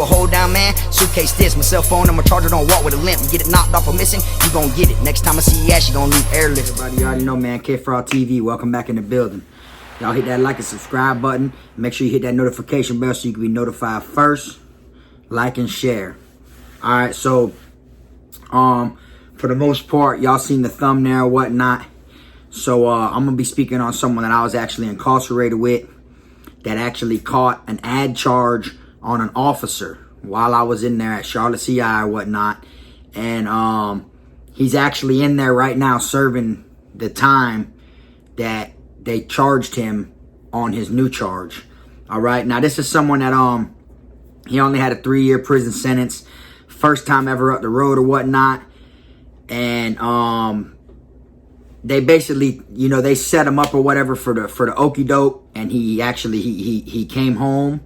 Hold down, man, suitcase this, my cell phone and my charger, don't walk with a limp. Get it knocked off or missing, you gon' get it. Next time I see you ass, you gon' leave airless. Everybody, you already know, man, Kid Fraud TV, welcome back in the building. Y'all hit that like and subscribe button. Make sure you hit that notification bell so you can be notified first. Like and share. Alright, so, for the most part, y'all seen the thumbnail, whatnot. So, I'm gonna be speaking on someone that I was actually incarcerated with that actually caught an ad charge on an officer while I was in there at Charlotte CI or whatnot. And he's actually in there right now serving the time that they charged him on his new charge. All right, now this is someone that he only had a 3-year prison sentence, first time ever up the road or whatnot. And they basically, you know, they set him up or whatever for the okie doke, and he actually he came home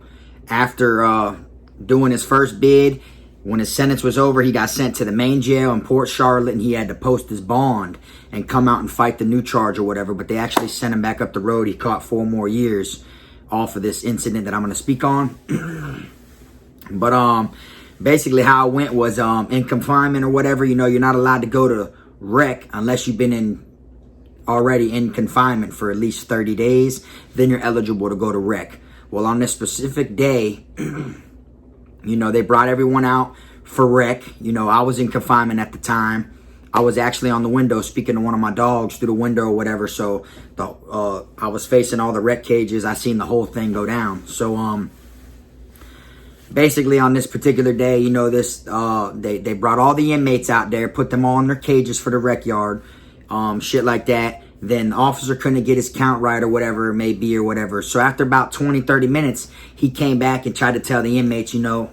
after doing his first bid. When his sentence was over, he got sent to the main jail in Port Charlotte, and he had to post his bond and come out and fight the new charge or whatever. But they actually sent him back up the road. He caught 4 more years off of this incident that I'm going to speak on. But basically how it went was in confinement or whatever, you know, you're not allowed to go to rec unless you've been already in confinement for at least 30 days. Then you're eligible to go to rec. Well, on this specific day, you know, they brought everyone out for rec. You know, I was in confinement at the time. I was actually on the window speaking to one of my dogs through the window or whatever. So I was facing all the rec cages. I seen the whole thing go down. So basically on this particular day, you know, this they brought all the inmates out there, put them all in their cages for the rec yard, shit like that. Then the officer couldn't get his count right or whatever it may be or whatever. So after about 20-30 minutes, he came back and tried to tell the inmates, you know,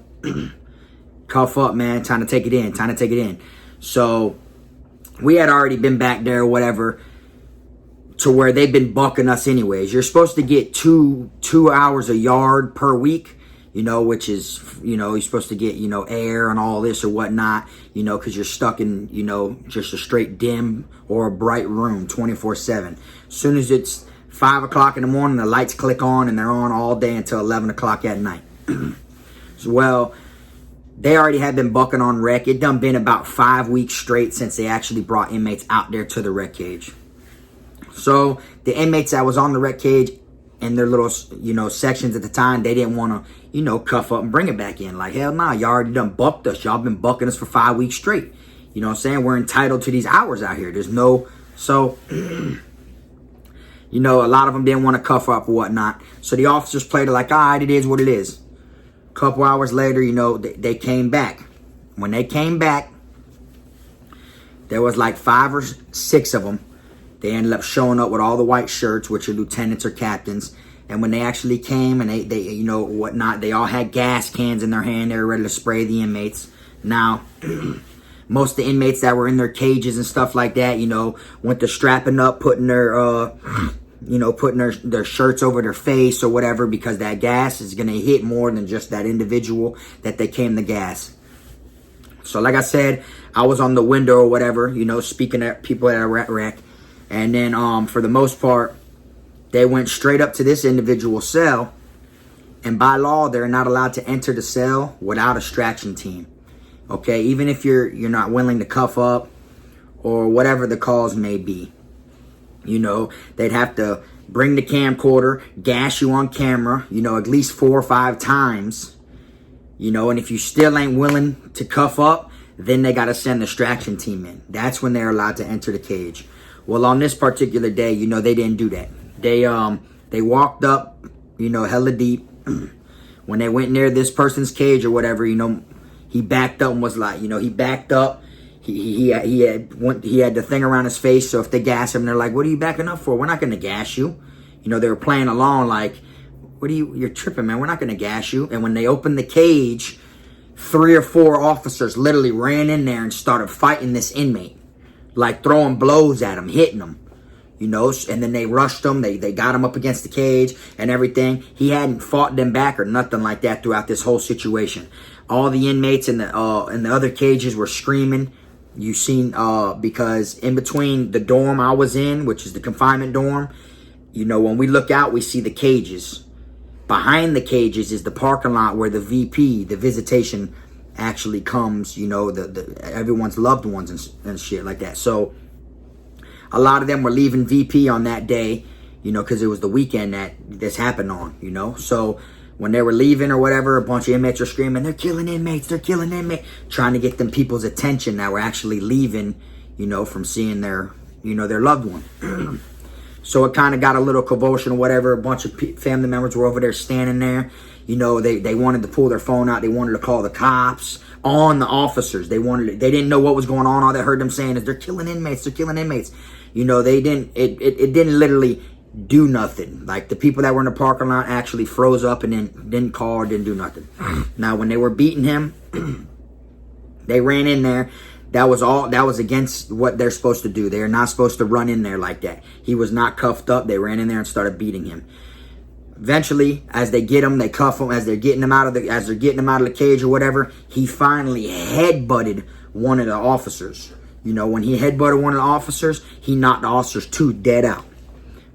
cuff up, man, time to take it in. So we had already been back there or whatever to where they've been bucking us anyways. You're supposed to get two hours a yard per week, you know, which is, you know, you're supposed to get, you know, air and all this or whatnot, you know, because you're stuck in, you know, just a straight dim or a bright room 24/7. As soon as it's 5 o'clock in the morning, the lights click on and they're on all day until 11 o'clock at night. So, well, they already had been bucking on rec. It done been about 5 weeks straight since they actually brought inmates out there to the rec cage. So the inmates that was on the rec cage in their little, you know, sections at the time, they didn't want to, you know, cuff up and bring it back in. Like, hell nah, y'all already done bucked us. Y'all been bucking us for 5 weeks straight. You know what I'm saying? We're entitled to these hours out here. There's no, so, you know, a lot of them didn't want to cuff up or whatnot. So the officers played it like, all right, it is what it is. A couple hours later, you know, they came back. When they came back, there was like 5 or 6 of them. They ended up showing up with all the white shirts, which are lieutenants or captains. And when they actually came and they you know, whatnot, they all had gas cans in their hand. They were ready to spray the inmates. Now, most of the inmates that were in their cages and stuff like that, you know, went to strapping up, putting their, you know, putting their shirts over their face or whatever, because that gas is going to hit more than just that individual that they came to gas. So like I said, I was on the window or whatever, you know, speaking to people at a rec. And then for the most part, they went straight up to this individual cell. And by law, they're not allowed to enter the cell without a extraction team. Okay, even if you're not willing to cuff up or whatever the cause may be. You know, they'd have to bring the camcorder, gas you on camera, you know, at least 4 or 5 times. You know, and if you still ain't willing to cuff up, then they got to send the extraction team in. That's when they're allowed to enter the cage. Well, on this particular day, you know, they didn't do that. They walked up, you know, hella deep. When they went near this person's cage or whatever, you know, he backed up and was like, you know, he backed up. He had the thing around his face. So if they gas him, they're like, what are you backing up for? We're not going to gas you. You know, they were playing along like, you're tripping, man. We're not going to gas you. And when they opened the cage, 3 or 4 officers literally ran in there and started fighting this inmate. Like throwing blows at him, hitting him. You know, and then they rushed him. They got him up against the cage and everything. He hadn't fought them back or nothing like that throughout this whole situation. All the inmates in the other cages were screaming. You seen, because in between the dorm I was in, which is the confinement dorm, you know, when we look out, we see the cages. behind the cages is the parking lot where the VP, the visitation, actually comes, you know, the everyone's loved ones and shit like that. So a lot of them were leaving VP on that day, you know, because it was the weekend that this happened on, you know. So when they were leaving or whatever, a bunch of inmates are screaming, they're killing inmates, they're killing inmates, trying to get them people's attention that were actually leaving, you know, from seeing their, you know, their loved one. So it kind of got a little convulsion or whatever. A bunch of family members were over there standing there. You know, they wanted to pull their phone out. They wanted to call the cops on the officers. They didn't know what was going on. All they heard them saying is, they're killing inmates, they're killing inmates. You know, it didn't literally do nothing. Like, the people that were in the parking lot actually froze up and then didn't call or didn't do nothing. Now, when they were beating him, they ran in there. That was against what they're supposed to do. They're not supposed to run in there like that. He was not cuffed up. They ran in there and started beating him. Eventually, as they get him, they cuff him. As they're getting him out of the cage or whatever, he finally headbutted one of the officers. You know, when he headbutted one of the officers, he knocked the officer's tooth dead out.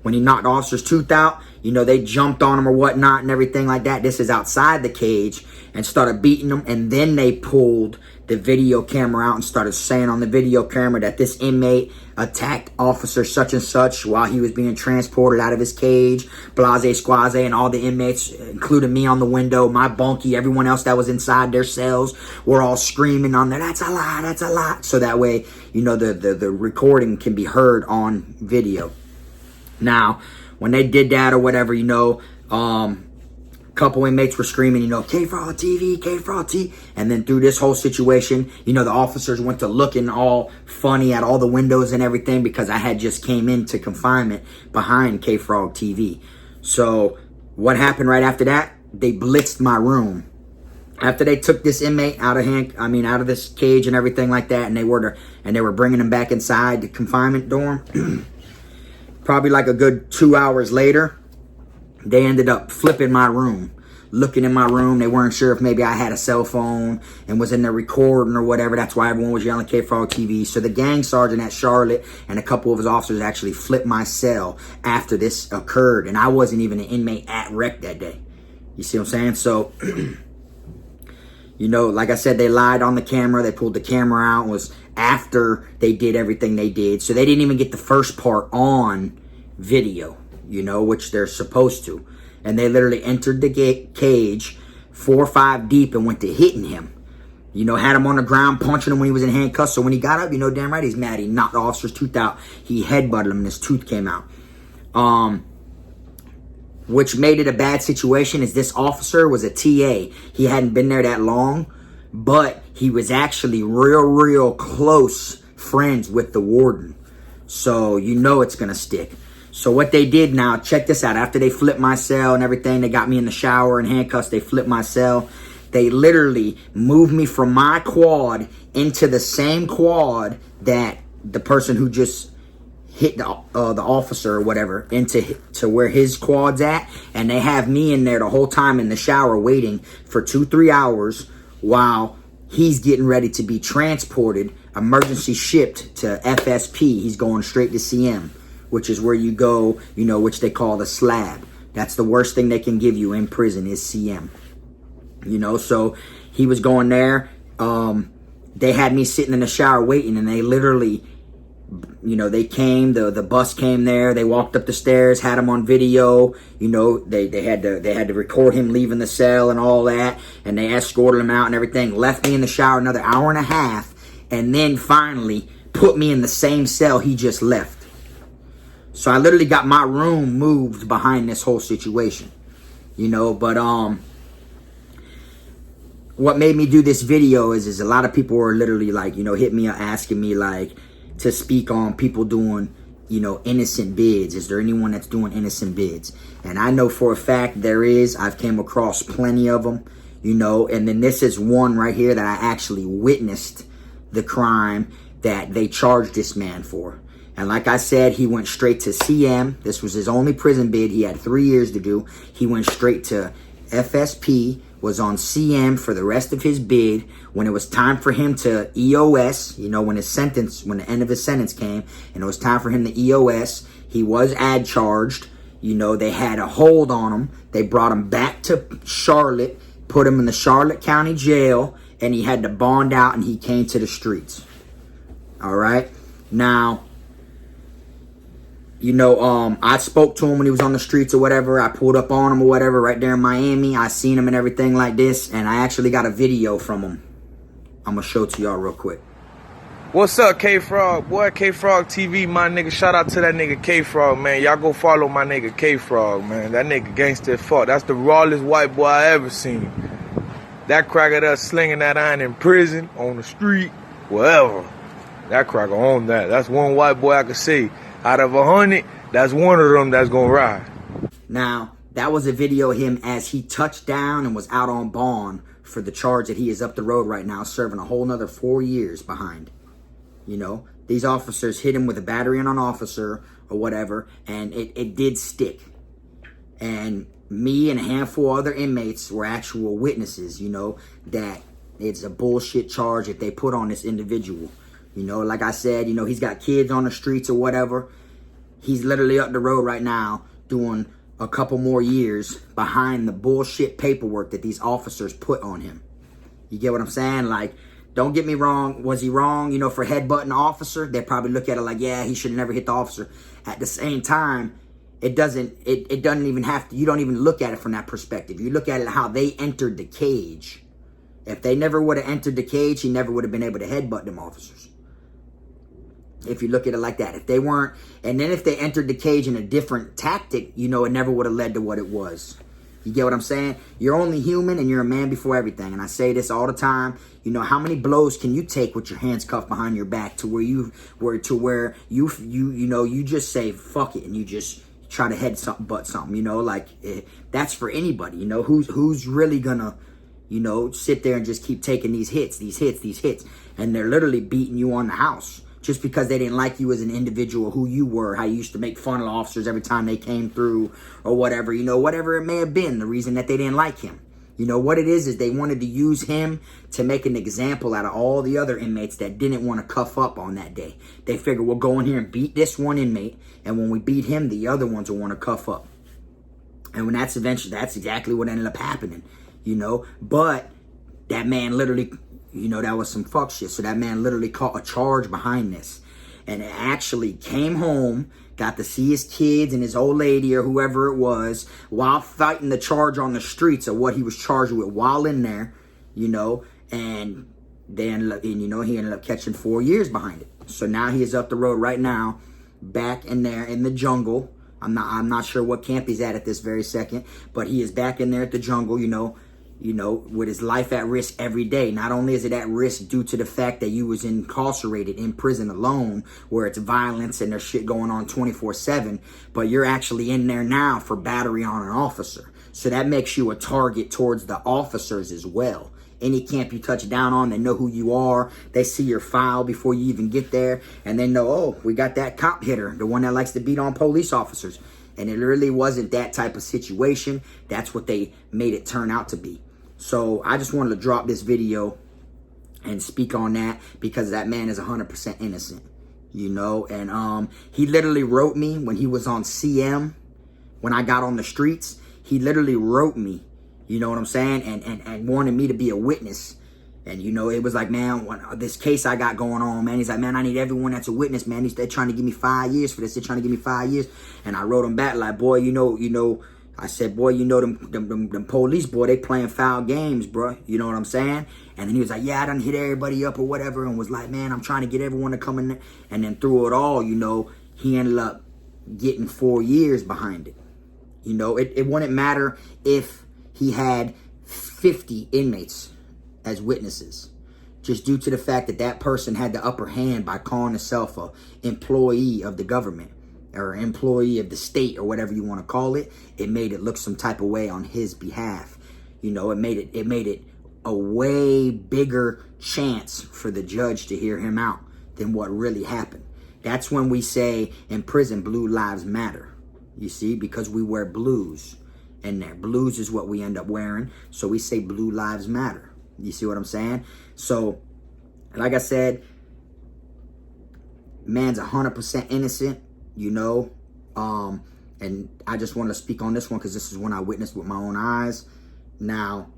When he knocked the officer's tooth out, you know, they jumped on him or whatnot and everything like that. This is outside the cage, and started beating him. And then they pulled the video camera out and started saying on the video camera that this inmate attacked officer such and such while he was being transported out of his cage, blase squaze, and all the inmates, including me on the window, my bunkie, everyone else that was inside their cells, were all screaming on there, that's a lie, that's a lie. So that way, you know, the recording can be heard on video. Now, when they did that or whatever, you know, couple inmates were screaming, you know, K for all TV, K for all T. And then through this whole situation, you know, the officers went to looking all funny at all the windows and everything, because I had just came into confinement behind K Frog TV. So what happened right after that? They blitzed my room. After they took this inmate out of this cage and everything like that, and they were bringing him back inside the confinement dorm. Probably like a good 2 hours later, they ended up flipping my room, looking in my room. They weren't sure if maybe I had a cell phone and was in there recording or whatever. That's why everyone was yelling K Frog TV. So the gang sergeant at Charlotte and a couple of his officers actually flipped my cell after this occurred. And I wasn't even an inmate at rec that day. You see what I'm saying? So, you know, like I said, they lied on the camera. They pulled the camera out. It was after they did everything they did. So they didn't even get the first part on video, you know, which they're supposed to. And they literally entered the cage 4 or 5 deep and went to hitting him. You know, had him on the ground, punching him when he was in handcuffs. So when he got up, you know, damn right he's mad. He knocked the officer's tooth out. He headbutted him and his tooth came out. Which made it a bad situation is this officer was a TA. He hadn't been there that long, but he was actually real close friends with the warden. So you know it's going to stick. So what they did now, check this out. After they flipped my cell and everything, they got me in the shower and handcuffs. They flipped my cell. They literally moved me from my quad into the same quad that the person who just hit the officer or whatever to where his quad's at. And they have me in there the whole time in the shower waiting for 2-3 hours while he's getting ready to be transported, emergency shipped to FSP. He's going straight to CM, which is where you go, you know, which they call the slab. That's the worst thing they can give you in prison is CM. You know, so he was going there. They had me sitting in the shower waiting, and they literally, you know, they came, the bus came there, they walked up the stairs, had him on video, you know, they had to record him leaving the cell and all that, and they escorted him out and everything, left me in the shower another hour and a half, and then finally put me in the same cell he just left. So I literally got my room moved behind this whole situation, you know. But what made me do this video is a lot of people were literally like, you know, hit me up asking me like to speak on people doing, you know, innocent bids. Is there anyone that's doing innocent bids? And I know for a fact there is. I've came across plenty of them, you know. And then this is one right here that I actually witnessed the crime that they charged this man for. And like I said, he went straight to CM. This was his only prison bid. He had 3 years to do. He went straight to FSP, was on CM for the rest of his bid. When it was time for him to EOS, you know, when the end of his sentence came, and it was time for him to EOS, he was ad charged, You know, they had a hold on him. They brought him back to Charlotte, put him in the Charlotte County Jail, and he had to bond out, and he came to the streets. All right? Now, you know, I spoke to him when he was on the streets or whatever. I pulled up on him or whatever right there in Miami. I seen him and everything like this, and I actually got a video from him. I'm going to show it to y'all real quick. What's up, K-Frog? Boy, K-Frog TV, my nigga. Shout out to that nigga K-Frog, man. Y'all go follow my nigga K-Frog, man. That nigga gangster as fuck. That's the rawest white boy I ever seen. That cracker that's slinging that iron in prison, on the street, wherever. That cracker on that. That's one white boy I could see. Out of 100, that's one of them that's gonna ride. Now, that was a video of him as he touched down and was out on bond for the charge that he is up the road right now, serving a whole nother 4 years behind. You know, these officers hit him with a battery on an officer or whatever, and it did stick. And me and a handful of other inmates were actual witnesses, you know, that it's a bullshit charge that they put on this individual. You know, like I said, you know, he's got kids on the streets or whatever. He's literally up the road right now doing a couple more years behind the bullshit paperwork that these officers put on him. You get what I'm saying? Like, don't get me wrong. Was he wrong, you know, for headbutting the officer? They probably look at it like, yeah, he should have never hit the officer. At the same time, it doesn't even have to, you don't even look at it from that perspective. You look at it how they entered the cage. If they never would have entered the cage, he never would have been able to headbutt them officers. If you look at it like that. If they weren't, and then if they entered the cage in a different tactic, you know, it never would have led to what it was. You get what I'm saying? You're only human and you're a man before everything. And I say this all the time. You know, how many blows can you take with your hands cuffed behind your back to where you just say fuck it and you just try to head something but something, you know, like that's for anybody, you know, who's really gonna, you know, sit there and just keep taking these hits, and they're literally beating you on the house. Just because they didn't like you as an individual, who you were, how you used to make fun of officers every time they came through or whatever, you know, whatever it may have been, the reason that they didn't like him. You know, what it is they wanted to use him to make an example out of all the other inmates that didn't want to cuff up on that day. They figured we'll go in here and beat this one inmate, and when we beat him, the other ones will want to cuff up. And when that's exactly what ended up happening, you know. But that man literally, you know, that was some fuck shit. So that man literally caught a charge behind this. And it actually came home, got to see his kids and his old lady or whoever it was while fighting the charge on the streets of what he was charged with while in there, you know. And then, you know, he ended up catching 4 years behind it. So now he is up the road right now, back in there in the jungle. I'm not sure what camp he's at this very second, but he is back in there at the jungle, you know, with his life at risk every day. Not only is it at risk due to the fact that you was incarcerated in prison alone, where it's violence and there's shit going on 24/7, but you're actually in there now for battery on an officer. So that makes you a target towards the officers as well. Any camp you touch down on, they know who you are. They see your file before you even get there, and they know, oh, we got that cop hitter, the one that likes to beat on police officers. And it really wasn't that type of situation. That's what they made it turn out to be. So I just wanted to drop this video and speak on that, because that man is 100% innocent, you know. And he literally wrote me when he was on CM, when I got on the streets. He literally wrote me, you know what I'm saying, and wanted me to be a witness. And, you know, it was like, man, this case I got going on, man. He's like, man, I need everyone that's a witness, man. They're trying to give me 5 years for this. They're trying to give me 5 years. And I wrote him back like, boy, you know, I said, boy, you know, them police, boy, they playing foul games, bro. You know what I'm saying? And then he was like, yeah, I done hit everybody up or whatever, and was like, man, I'm trying to get everyone to come in there. And then through it all, you know, he ended up getting 4 years behind it. You know, it wouldn't matter if he had 50 inmates as witnesses, just due to the fact that that person had the upper hand by calling himself a employee of the government or employee of the state or whatever you want to call it. It made it look some type of way on his behalf. You know, it made it a way bigger chance for the judge to hear him out than what really happened. That's when we say in prison, blue lives matter. You see, because we wear blues in there. Blues is what we end up wearing. So we say blue lives matter. You see what I'm saying? So, like I said, man's 100% innocent, you know. And I just want to speak on this one because this is one I witnessed with my own eyes. Now,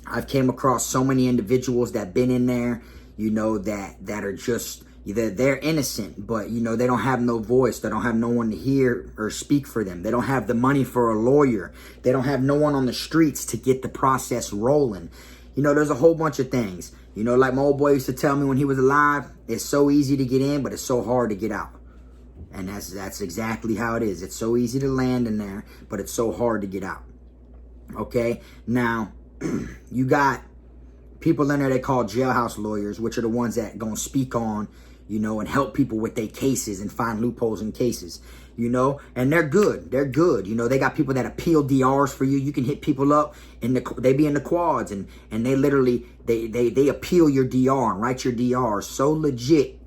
I've came across so many individuals that been in there, you know, that are just, they're innocent, but, you know, they don't have no voice. They don't have no one to hear or speak for them. They don't have the money for a lawyer. They don't have no one on the streets to get the process rolling. You know, there's a whole bunch of things. You know, like my old boy used to tell me when he was alive, it's so easy to get in, but it's so hard to get out. And that's exactly how it is. It's so easy to land in there, but it's so hard to get out. Okay? Now, you got people in there they call jailhouse lawyers, which are the ones that gonna speak on, you know, and help people with their cases and find loopholes in cases, you know, and they're good. They're good. You know, they got people that appeal DRs for you. You can hit people up they be in the quads and they literally, they appeal your DR and write your DR so legit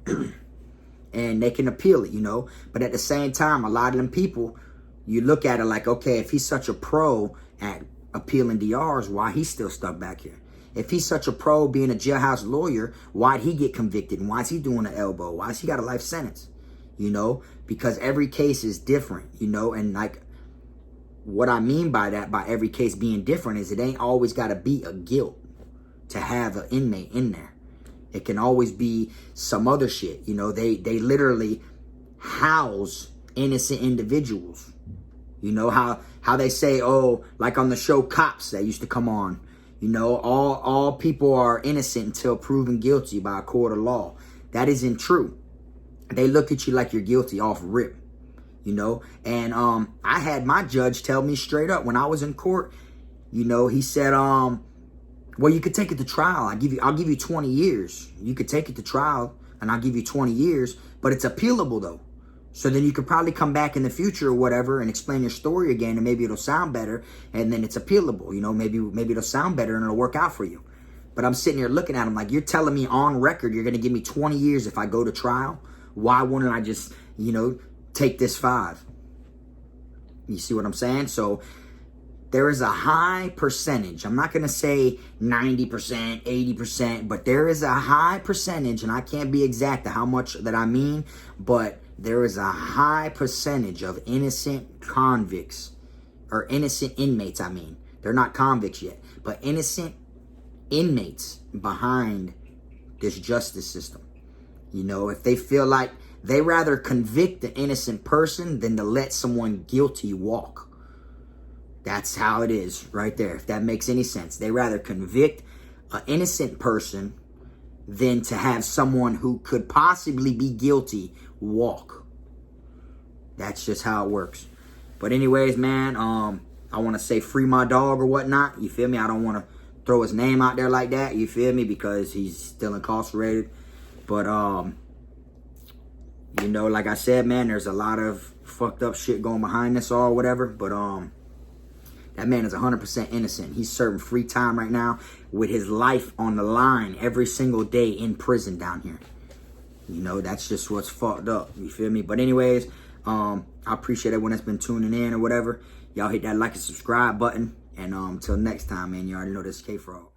and they can appeal it, you know, but at the same time, a lot of them people, you look at it like, okay, if he's such a pro at appealing DRs, why he's still stuck back here? If he's such a pro being a jailhouse lawyer, why'd he get convicted? And why is he doing an elbow? Why has he got a life sentence? You know, because every case is different, you know, and like what I mean by that, by every case being different, is it ain't always got to be a guilt to have an inmate in there. It can always be some other shit. You know, they literally house innocent individuals. You know how they say, oh, like on the show Cops that used to come on, you know, all people are innocent until proven guilty by a court of law. That isn't true. They look at you like you're guilty off rip, you know. And I had my judge tell me straight up when I was in court, you know, he said, well, you could take it to trial. I'll give you 20 years. You could take it to trial and I'll give you 20 years, but it's appealable though. So then you could probably come back in the future or whatever and explain your story again, and maybe it'll sound better, and then it's appealable. You know, maybe it'll sound better and it'll work out for you. But I'm sitting here looking at him like, you're telling me on record you're going to give me 20 years if I go to trial? Why wouldn't I just, you know, take this 5? You see what I'm saying? So there is a high percentage. I'm not going to say 90%, 80%, but there is a high percentage, and I can't be exact to how much that I mean, but there is a high percentage of innocent convicts, or innocent inmates, I mean. They're not convicts yet, but innocent inmates behind this justice system. You know, if they feel like they rather convict an innocent person than to let someone guilty walk. That's how it is right there, if that makes any sense. They rather convict an innocent person than to have someone who could possibly be guilty walk. That's just how it works. But anyways, man, I want to say free my dog or whatnot. You feel me? I don't want to throw his name out there like that. You feel me? Because he's still incarcerated. But, you know, like I said, man, there's a lot of fucked up shit going behind this or whatever. But, that man is 100% innocent. He's serving free time right now with his life on the line every single day in prison down here. You know, that's just what's fucked up. You feel me? But anyways, I appreciate everyone that's been tuning in or whatever. Y'all hit that like and subscribe button. And until next time, man, you already know this is K-Frog.